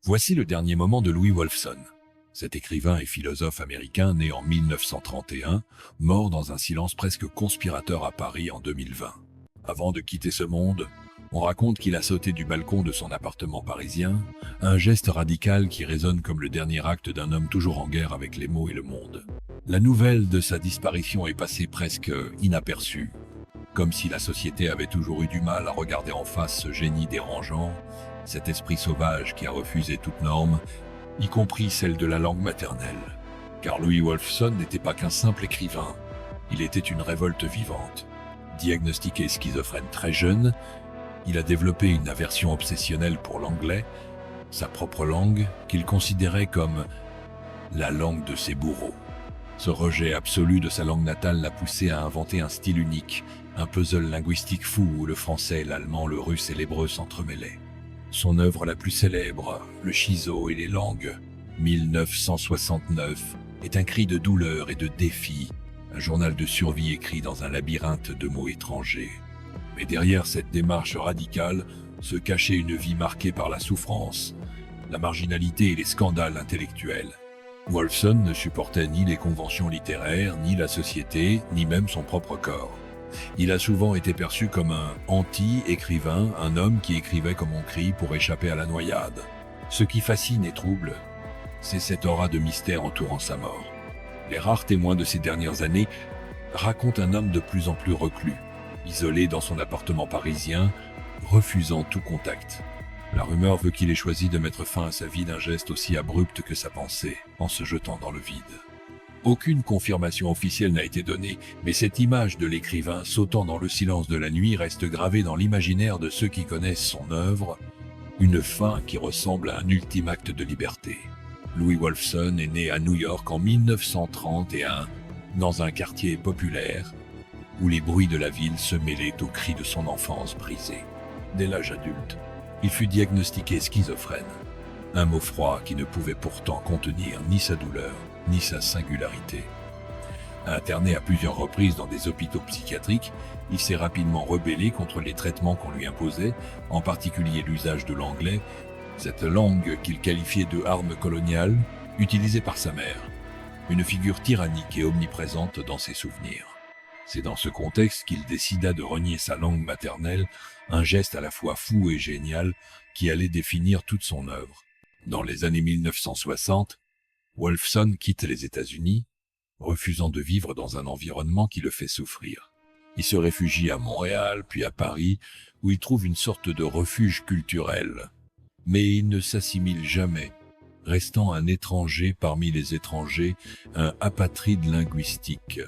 Voici le dernier moment de Louis Wolfson. Cet écrivain et philosophe américain né en 1931, mort dans un silence presque conspirateur à Paris en 2020. Avant de quitter ce monde, on raconte qu'il a sauté du balcon de son appartement parisien, un geste radical qui résonne comme le dernier acte d'un homme toujours en guerre avec les mots et le monde. La nouvelle de sa disparition est passée presque inaperçue, comme si la société avait toujours eu du mal à regarder en face ce génie dérangeant, cet esprit sauvage qui a refusé toute norme, y compris celle de la langue maternelle. Car Louis Wolfson n'était pas qu'un simple écrivain, il était une révolte vivante. Diagnostiqué schizophrène très jeune, il a développé une aversion obsessionnelle pour l'anglais, sa propre langue, qu'il considérait comme la langue de ses bourreaux. Ce rejet absolu de sa langue natale l'a poussé à inventer un style unique, un puzzle linguistique fou où le français, l'allemand, le russe et l'hébreu s'entremêlaient. Son œuvre la plus célèbre, Le Chiseau et les langues, 1969, est un cri de douleur et de défi, un journal de survie écrit dans un labyrinthe de mots étrangers. Mais derrière cette démarche radicale se cachait une vie marquée par la souffrance, la marginalité et les scandales intellectuels. Wolfson ne supportait ni les conventions littéraires, ni la société, ni même son propre corps. Il a souvent été perçu comme un anti-écrivain, un homme qui écrivait comme on crie pour échapper à la noyade. Ce qui fascine et trouble, c'est cette aura de mystère entourant sa mort. Les rares témoins de ces dernières années racontent un homme de plus en plus reclus, isolé dans son appartement parisien, refusant tout contact. La rumeur veut qu'il ait choisi de mettre fin à sa vie d'un geste aussi abrupt que sa pensée, en se jetant dans le vide. Aucune confirmation officielle n'a été donnée, mais cette image de l'écrivain sautant dans le silence de la nuit reste gravée dans l'imaginaire de ceux qui connaissent son œuvre, une fin qui ressemble à un ultime acte de liberté. Louis Wolfson est né à New York en 1931, dans un quartier populaire, où les bruits de la ville se mêlaient aux cris de son enfance brisée. Dès l'âge adulte, il fut diagnostiqué schizophrène, un mot froid qui ne pouvait pourtant contenir ni sa douleur, ni sa singularité. Interné à plusieurs reprises dans des hôpitaux psychiatriques, il s'est rapidement rebellé contre les traitements qu'on lui imposait, en particulier l'usage de l'anglais, cette langue qu'il qualifiait de arme coloniale, utilisée par sa mère, une figure tyrannique et omniprésente dans ses souvenirs. C'est dans ce contexte qu'il décida de renier sa langue maternelle, un geste à la fois fou et génial qui allait définir toute son œuvre. Dans les années 1960, Wolfson quitte les États-Unis, refusant de vivre dans un environnement qui le fait souffrir. Il se réfugie à Montréal, puis à Paris, où il trouve une sorte de refuge culturel. Mais il ne s'assimile jamais, restant un étranger parmi les étrangers, un apatride linguistique.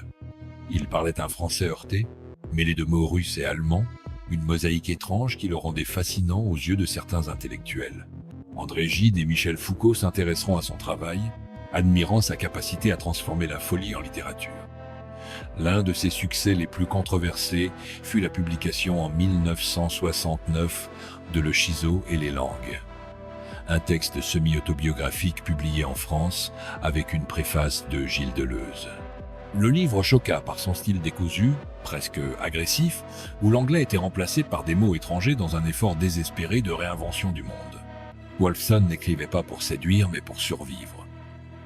Il parlait un français heurté, mêlé de mots russes et allemands, une mosaïque étrange qui le rendait fascinant aux yeux de certains intellectuels. André Gide et Michel Foucault s'intéresseront à son travail, admirant sa capacité à transformer la folie en littérature. L'un de ses succès les plus controversés fut la publication en 1969 de Le Chiseau et les langues, un texte semi-autobiographique publié en France avec une préface de Gilles Deleuze. Le livre choqua par son style décousu, presque agressif, où l'anglais était remplacé par des mots étrangers dans un effort désespéré de réinvention du monde. Wolfson n'écrivait pas pour séduire, mais pour survivre.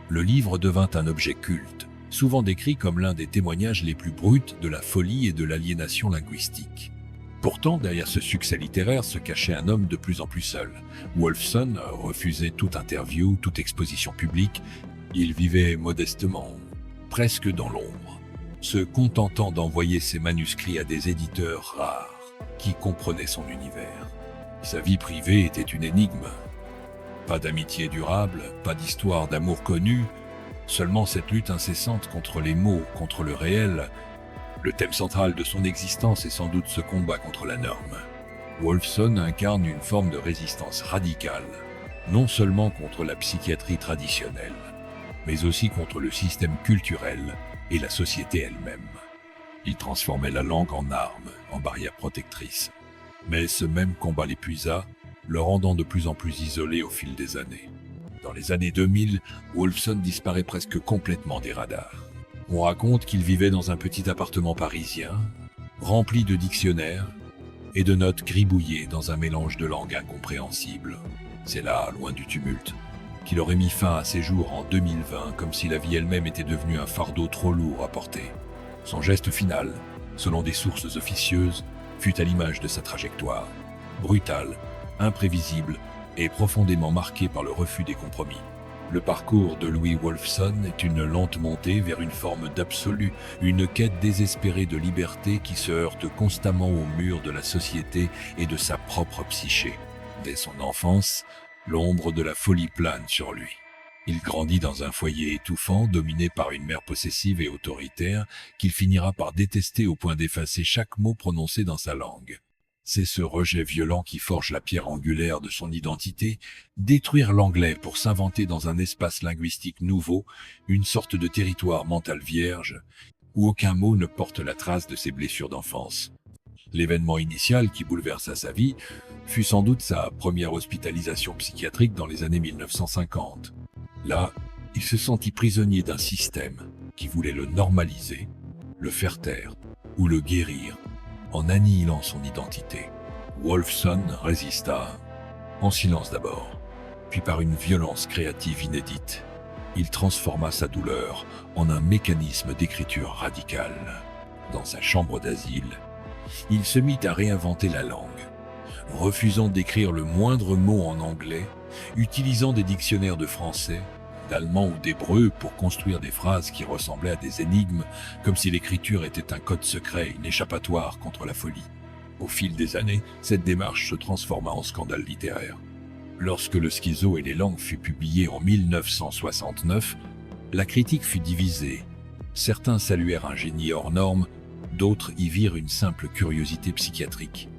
Le livre devint un objet culte, souvent décrit comme l'un des témoignages les plus bruts de la folie et de l'aliénation linguistique. Pourtant, derrière ce succès littéraire se cachait un homme de plus en plus seul. Wolfson refusait toute interview, toute exposition publique. Il vivait modestement, presque dans l'ombre, se contentant d'envoyer ses manuscrits à des éditeurs rares qui comprenaient son univers. Sa vie privée était une énigme. Pas d'amitié durable, pas d'histoire d'amour connue, seulement cette lutte incessante contre les mots, contre le réel. Le thème central de son existence est sans doute ce combat contre la norme. Wolfson incarne une forme de résistance radicale, non seulement contre la psychiatrie traditionnelle, mais aussi contre le système culturel et la société elle-même. Il transformait la langue en arme, en barrière protectrice. Mais ce même combat l'épuisa, le rendant de plus en plus isolé au fil des années. Dans les années 2000, Wolfson disparaît presque complètement des radars. On raconte qu'il vivait dans un petit appartement parisien, rempli de dictionnaires et de notes gribouillées dans un mélange de langues incompréhensibles. C'est là, loin du tumulte, qu'il aurait mis fin à ses jours en 2020, comme si la vie elle-même était devenue un fardeau trop lourd à porter. Son geste final, selon des sources officieuses, fut à l'image de sa trajectoire. Brutale, imprévisible et profondément marquée par le refus des compromis. Le parcours de Louis Wolfson est une lente montée vers une forme d'absolu, une quête désespérée de liberté qui se heurte constamment au mur de la société et de sa propre psyché. Dès son enfance, l'ombre de la folie plane sur lui. Il grandit dans un foyer étouffant, dominé par une mère possessive et autoritaire, qu'il finira par détester au point d'effacer chaque mot prononcé dans sa langue. C'est ce rejet violent qui forge la pierre angulaire de son identité, détruire l'anglais pour s'inventer dans un espace linguistique nouveau, une sorte de territoire mental vierge, où aucun mot ne porte la trace de ses blessures d'enfance. L'événement initial qui bouleversa sa vie fut sans doute sa première hospitalisation psychiatrique dans les années 1950. Là, il se sentit prisonnier d'un système qui voulait le normaliser, le faire taire ou le guérir en annihilant son identité. Wolfson résista, en silence d'abord, puis par une violence créative inédite. Il transforma sa douleur en un mécanisme d'écriture radicale. Dans sa chambre d'asile, il se mit à réinventer la langue, refusant d'écrire le moindre mot en anglais, utilisant des dictionnaires de français, d'allemand ou d'hébreu pour construire des phrases qui ressemblaient à des énigmes, comme si l'écriture était un code secret, une échappatoire contre la folie. Au fil des années, cette démarche se transforma en scandale littéraire. Lorsque Le Schizo et les langues fut publié en 1969, la critique fut divisée. Certains saluèrent un génie hors norme, d'autres y virent une simple curiosité psychiatrique.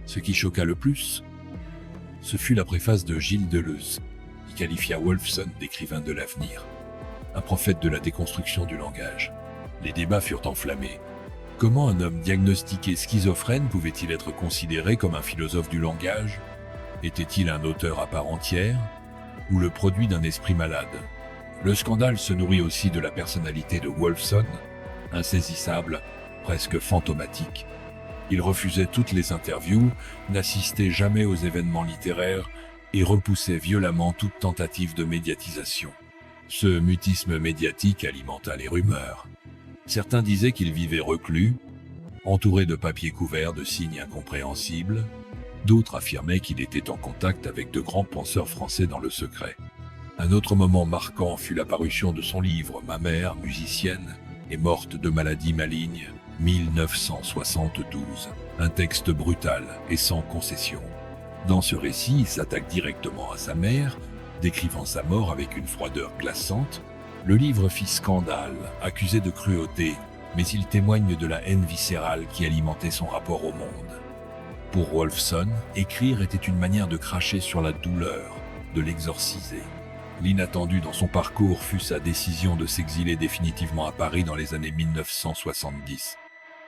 Ce qui choqua le plus, ce fut la préface de Gilles Deleuze, qui qualifia Wolfson d'écrivain de l'avenir, un prophète de la déconstruction du langage. Les débats furent enflammés. Comment un homme diagnostiqué schizophrène pouvait-il être considéré comme un philosophe du langage? Était-il un auteur à part entière ou le produit d'un esprit malade? Le scandale se nourrit aussi de la personnalité de Wolfson, insaisissable, presque fantomatique. Il refusait toutes les interviews, n'assistait jamais aux événements littéraires et repoussait violemment toute tentative de médiatisation. Ce mutisme médiatique alimenta les rumeurs. Certains disaient qu'il vivait reclus, entouré de papiers couverts de signes incompréhensibles. D'autres affirmaient qu'il était en contact avec de grands penseurs français dans le secret. Un autre moment marquant fut la parution de son livre « Ma mère, musicienne, est morte de maladie maligne » 1972, un texte brutal et sans concession. Dans ce récit, il s'attaque directement à sa mère, décrivant sa mort avec une froideur glaçante. Le livre fit scandale, accusé de cruauté, mais il témoigne de la haine viscérale qui alimentait son rapport au monde. Pour Wolfson, écrire était une manière de cracher sur la douleur, de l'exorciser. L'inattendu dans son parcours fut sa décision de s'exiler définitivement à Paris dans les années 1970.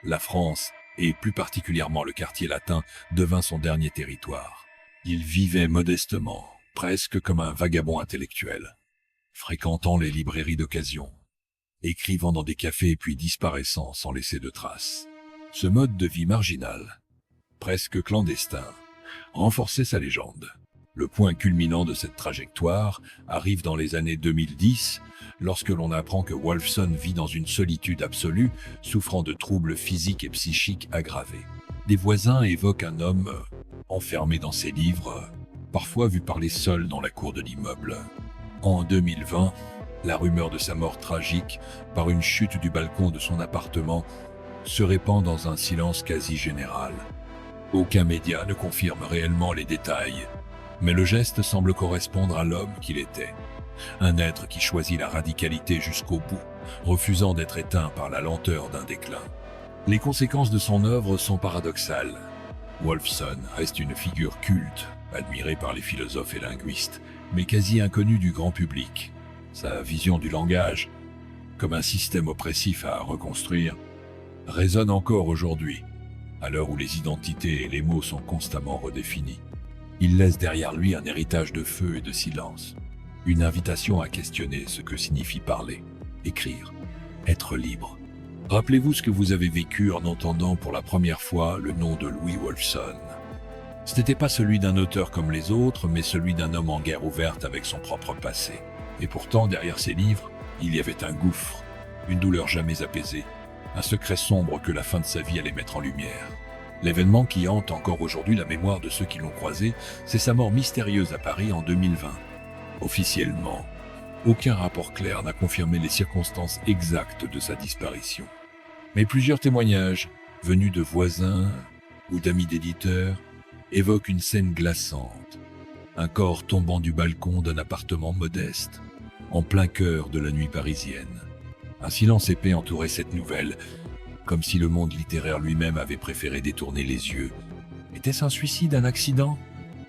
La France, et plus particulièrement le quartier latin, devint son dernier territoire. Il vivait modestement, presque comme un vagabond intellectuel, fréquentant les librairies d'occasion, écrivant dans des cafés puis disparaissant sans laisser de traces. Ce mode de vie marginal, presque clandestin, renforçait sa légende. Le point culminant de cette trajectoire arrive dans les années 2010, lorsque l'on apprend que Wolfson vit dans une solitude absolue, souffrant de troubles physiques et psychiques aggravés. Des voisins évoquent un homme enfermé dans ses livres, parfois vu parler seul dans la cour de l'immeuble. En 2020, la rumeur de sa mort tragique, par une chute du balcon de son appartement, se répand dans un silence quasi général. Aucun média ne confirme réellement les détails, mais le geste semble correspondre à l'homme qu'il était. Un être qui choisit la radicalité jusqu'au bout, refusant d'être éteint par la lenteur d'un déclin. Les conséquences de son œuvre sont paradoxales. Wolfson reste une figure culte, admirée par les philosophes et linguistes, mais quasi inconnue du grand public. Sa vision du langage, comme un système oppressif à reconstruire, résonne encore aujourd'hui, à l'heure où les identités et les mots sont constamment redéfinis. Il laisse derrière lui un héritage de feu et de silence, une invitation à questionner ce que signifie parler, écrire, être libre. Rappelez-vous ce que vous avez vécu en entendant pour la première fois le nom de Louis Wolfson. Ce n'était pas celui d'un auteur comme les autres, mais celui d'un homme en guerre ouverte avec son propre passé. Et pourtant, derrière ces livres, il y avait un gouffre, une douleur jamais apaisée, un secret sombre que la fin de sa vie allait mettre en lumière. L'événement qui hante encore aujourd'hui la mémoire de ceux qui l'ont croisé, c'est sa mort mystérieuse à Paris en 2020. Officiellement, aucun rapport clair n'a confirmé les circonstances exactes de sa disparition. Mais plusieurs témoignages, venus de voisins ou d'amis d'éditeurs, évoquent une scène glaçante. Un corps tombant du balcon d'un appartement modeste, en plein cœur de la nuit parisienne. Un silence épais entourait cette nouvelle, comme si le monde littéraire lui-même avait préféré détourner les yeux. Était-ce un suicide, un accident ?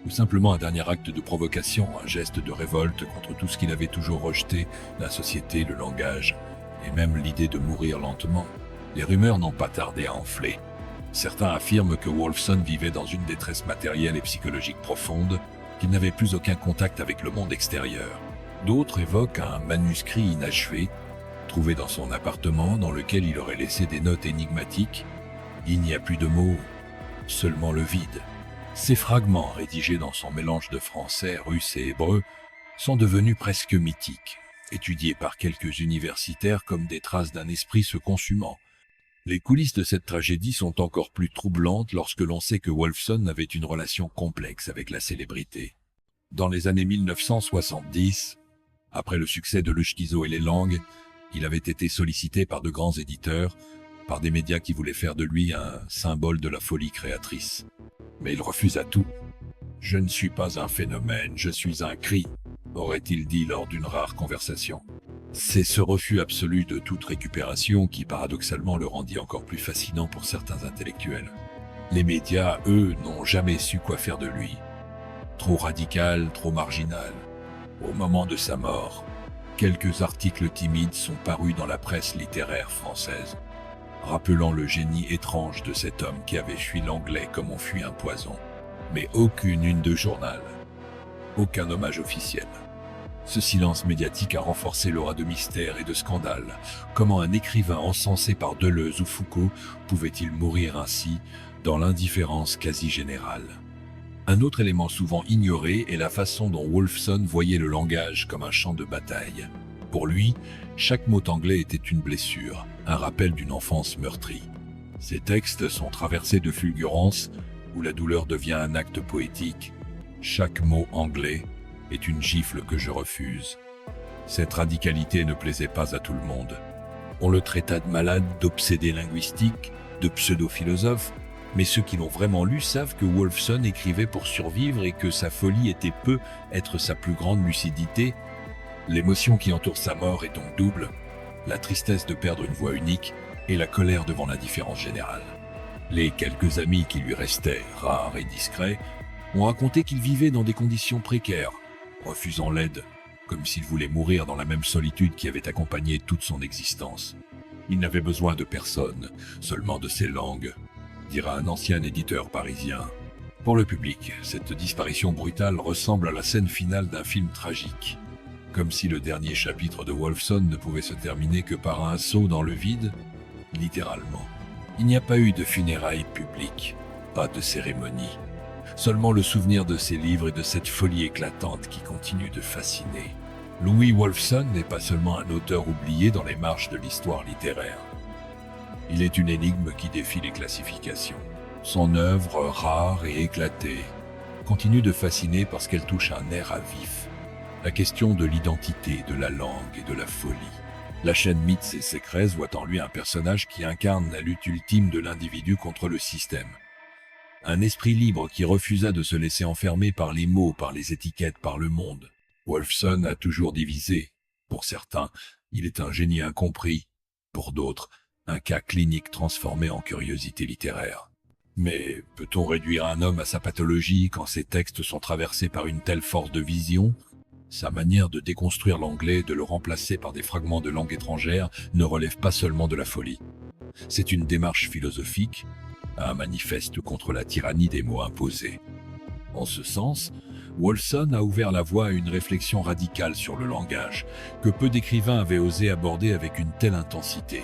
Ou simplement un dernier acte de provocation, un geste de révolte contre tout ce qu'il avait toujours rejeté, la société, le langage, et même l'idée de mourir lentement. Les rumeurs n'ont pas tardé à enfler. Certains affirment que Wolfson vivait dans une détresse matérielle et psychologique profonde, qu'il n'avait plus aucun contact avec le monde extérieur. D'autres évoquent un manuscrit inachevé, trouvé dans son appartement, dans lequel il aurait laissé des notes énigmatiques. Il n'y a plus de mots, seulement le vide. Ces fragments, rédigés dans son mélange de français, russe et hébreu, sont devenus presque mythiques, étudiés par quelques universitaires comme des traces d'un esprit se consumant. Les coulisses de cette tragédie sont encore plus troublantes lorsque l'on sait que Wolfson avait une relation complexe avec la célébrité. Dans les années 1970, après le succès de Le Schizo et les langues, il avait été sollicité par de grands éditeurs, par des médias qui voulaient faire de lui un symbole de la folie créatrice. Mais il refusa tout. « Je ne suis pas un phénomène, je suis un cri », aurait-il dit lors d'une rare conversation. C'est ce refus absolu de toute récupération qui paradoxalement le rendit encore plus fascinant pour certains intellectuels. Les médias, eux, n'ont jamais su quoi faire de lui. Trop radical, trop marginal. Au moment de sa mort, quelques articles timides sont parus dans la presse littéraire française, rappelant le génie étrange de cet homme qui avait fui l'anglais comme on fuit un poison. Mais aucune une de journal, aucun hommage officiel. Ce silence médiatique a renforcé l'aura de mystère et de scandale. Comment un écrivain encensé par Deleuze ou Foucault pouvait-il mourir ainsi, dans l'indifférence quasi générale ? Un autre élément souvent ignoré est la façon dont Wolfson voyait le langage comme un champ de bataille. Pour lui, chaque mot anglais était une blessure, un rappel d'une enfance meurtrie. Ses textes sont traversés de fulgurances, où la douleur devient un acte poétique. Chaque mot anglais est une gifle que je refuse. Cette radicalité ne plaisait pas à tout le monde. On le traita de malade, d'obsédé linguistique, de pseudo-philosophe, mais ceux qui l'ont vraiment lu savent que Wolfson écrivait pour survivre et que sa folie était peu être sa plus grande lucidité. L'émotion qui entoure sa mort est donc double, la tristesse de perdre une voix unique et la colère devant l'indifférence générale. Les quelques amis qui lui restaient, rares et discrets, ont raconté qu'il vivait dans des conditions précaires, refusant l'aide, comme s'il voulait mourir dans la même solitude qui avait accompagné toute son existence. Il n'avait besoin de personne, seulement de ses langues, dira un ancien éditeur parisien. Pour le public, cette disparition brutale ressemble à la scène finale d'un film tragique, comme si le dernier chapitre de Wolfson ne pouvait se terminer que par un saut dans le vide, littéralement. Il n'y a pas eu de funérailles publiques, pas de cérémonie. Seulement le souvenir de ses livres et de cette folie éclatante qui continue de fasciner. Louis Wolfson n'est pas seulement un auteur oublié dans les marges de l'histoire littéraire. Il est une énigme qui défie les classifications. Son œuvre, rare et éclatée, continue de fasciner parce qu'elle touche un nerf à vif. La question de l'identité, de la langue et de la folie. La chaîne Mythes et Secrets voit en lui un personnage qui incarne la lutte ultime de l'individu contre le système. Un esprit libre qui refusa de se laisser enfermer par les mots, par les étiquettes, par le monde. Wolfson a toujours divisé. Pour certains, il est un génie incompris. Pour d'autres, un cas clinique transformé en curiosité littéraire. Mais peut-on réduire un homme à sa pathologie quand ses textes sont traversés par une telle force de vision ? Sa manière de déconstruire l'anglais, de le remplacer par des fragments de langue étrangère, ne relève pas seulement de la folie. C'est une démarche philosophique, un manifeste contre la tyrannie des mots imposés. En ce sens, Wolfson a ouvert la voie à une réflexion radicale sur le langage, que peu d'écrivains avaient osé aborder avec une telle intensité.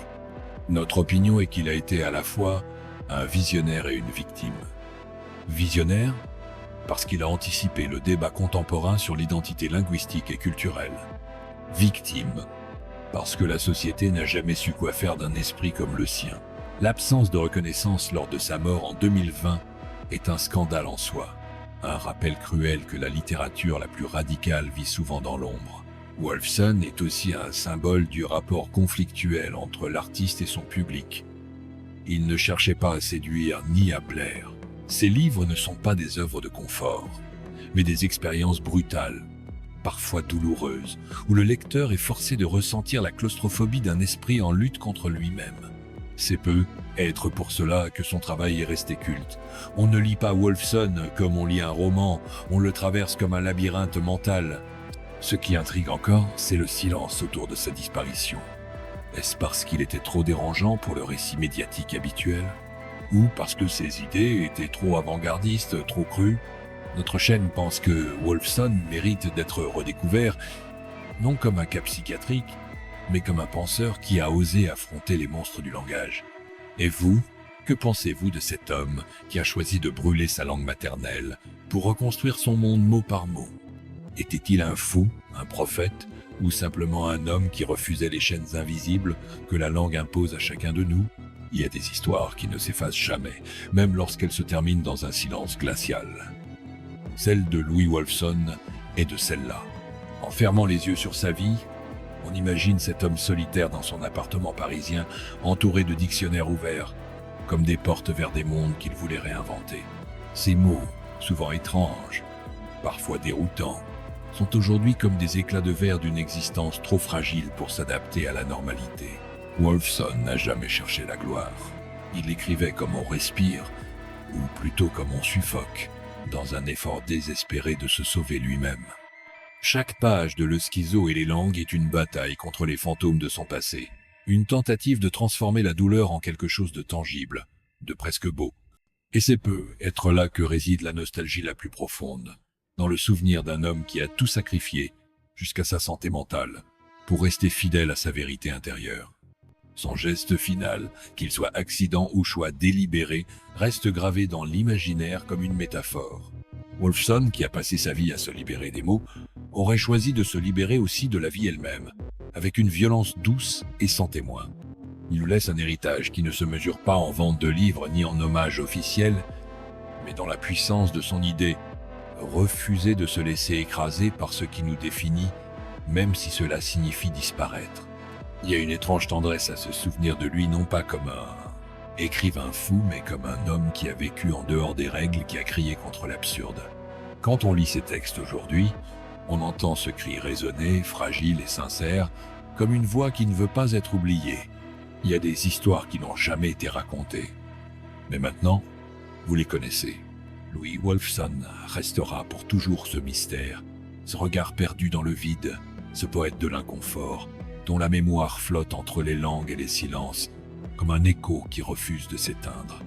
Notre opinion est qu'il a été à la fois un visionnaire et une victime. Visionnaire, parce qu'il a anticipé le débat contemporain sur l'identité linguistique et culturelle. Victime, parce que la société n'a jamais su quoi faire d'un esprit comme le sien. L'absence de reconnaissance lors de sa mort en 2020 est un scandale en soi, un rappel cruel que la littérature la plus radicale vit souvent dans l'ombre. Wolfson est aussi un symbole du rapport conflictuel entre l'artiste et son public. Il ne cherchait pas à séduire ni à plaire. Ses livres ne sont pas des œuvres de confort, mais des expériences brutales, parfois douloureuses, où le lecteur est forcé de ressentir la claustrophobie d'un esprit en lutte contre lui-même. C'est peu être pour cela que son travail est resté culte. On ne lit pas Wolfson comme on lit un roman, on le traverse comme un labyrinthe mental. Ce qui intrigue encore, c'est le silence autour de sa disparition. Est-ce parce qu'il était trop dérangeant pour le récit médiatique habituel ? Ou parce que ses idées étaient trop avant-gardistes, trop crues ? Notre chaîne pense que Wolfson mérite d'être redécouvert, non comme un cas psychiatrique, mais comme un penseur qui a osé affronter les monstres du langage. Et vous, que pensez-vous de cet homme qui a choisi de brûler sa langue maternelle pour reconstruire son monde mot par mot ? Était-il un fou, un prophète, ou simplement un homme qui refusait les chaînes invisibles que la langue impose à chacun de nous ? Il y a des histoires qui ne s'effacent jamais, même lorsqu'elles se terminent dans un silence glacial. Celle de Louis Wolfson est de celle-là. En fermant les yeux sur sa vie, on imagine cet homme solitaire dans son appartement parisien, entouré de dictionnaires ouverts, comme des portes vers des mondes qu'il voulait réinventer. Ces mots, souvent étranges, parfois déroutants, sont aujourd'hui comme des éclats de verre d'une existence trop fragile pour s'adapter à la normalité. Wolfson n'a jamais cherché la gloire. Il écrivait comme on respire, ou plutôt comme on suffoque, dans un effort désespéré de se sauver lui-même. Chaque page de Le Schizo et les langues est une bataille contre les fantômes de son passé, une tentative de transformer la douleur en quelque chose de tangible, de presque beau. Et c'est peu être là que réside la nostalgie la plus profonde, dans le souvenir d'un homme qui a tout sacrifié, jusqu'à sa santé mentale, pour rester fidèle à sa vérité intérieure. Son geste final, qu'il soit accident ou choix délibéré, reste gravé dans l'imaginaire comme une métaphore. Wolfson, qui a passé sa vie à se libérer des mots, aurait choisi de se libérer aussi de la vie elle-même, avec une violence douce et sans témoin. Il nous laisse un héritage qui ne se mesure pas en vente de livres ni en hommage officiel, mais dans la puissance de son idée, refuser de se laisser écraser par ce qui nous définit, même si cela signifie disparaître. Il y a une étrange tendresse à se souvenir de lui, non pas comme un écrivain fou, mais comme un homme qui a vécu en dehors des règles, qui a crié contre l'absurde. Quand on lit ses textes aujourd'hui, on entend ce cri résonner, fragile et sincère, comme une voix qui ne veut pas être oubliée. Il y a des histoires qui n'ont jamais été racontées. Mais maintenant, vous les connaissez. Louis Wolfson restera pour toujours ce mystère, ce regard perdu dans le vide, ce poète de l'inconfort, dont la mémoire flotte entre les langues et les silences, comme un écho qui refuse de s'éteindre.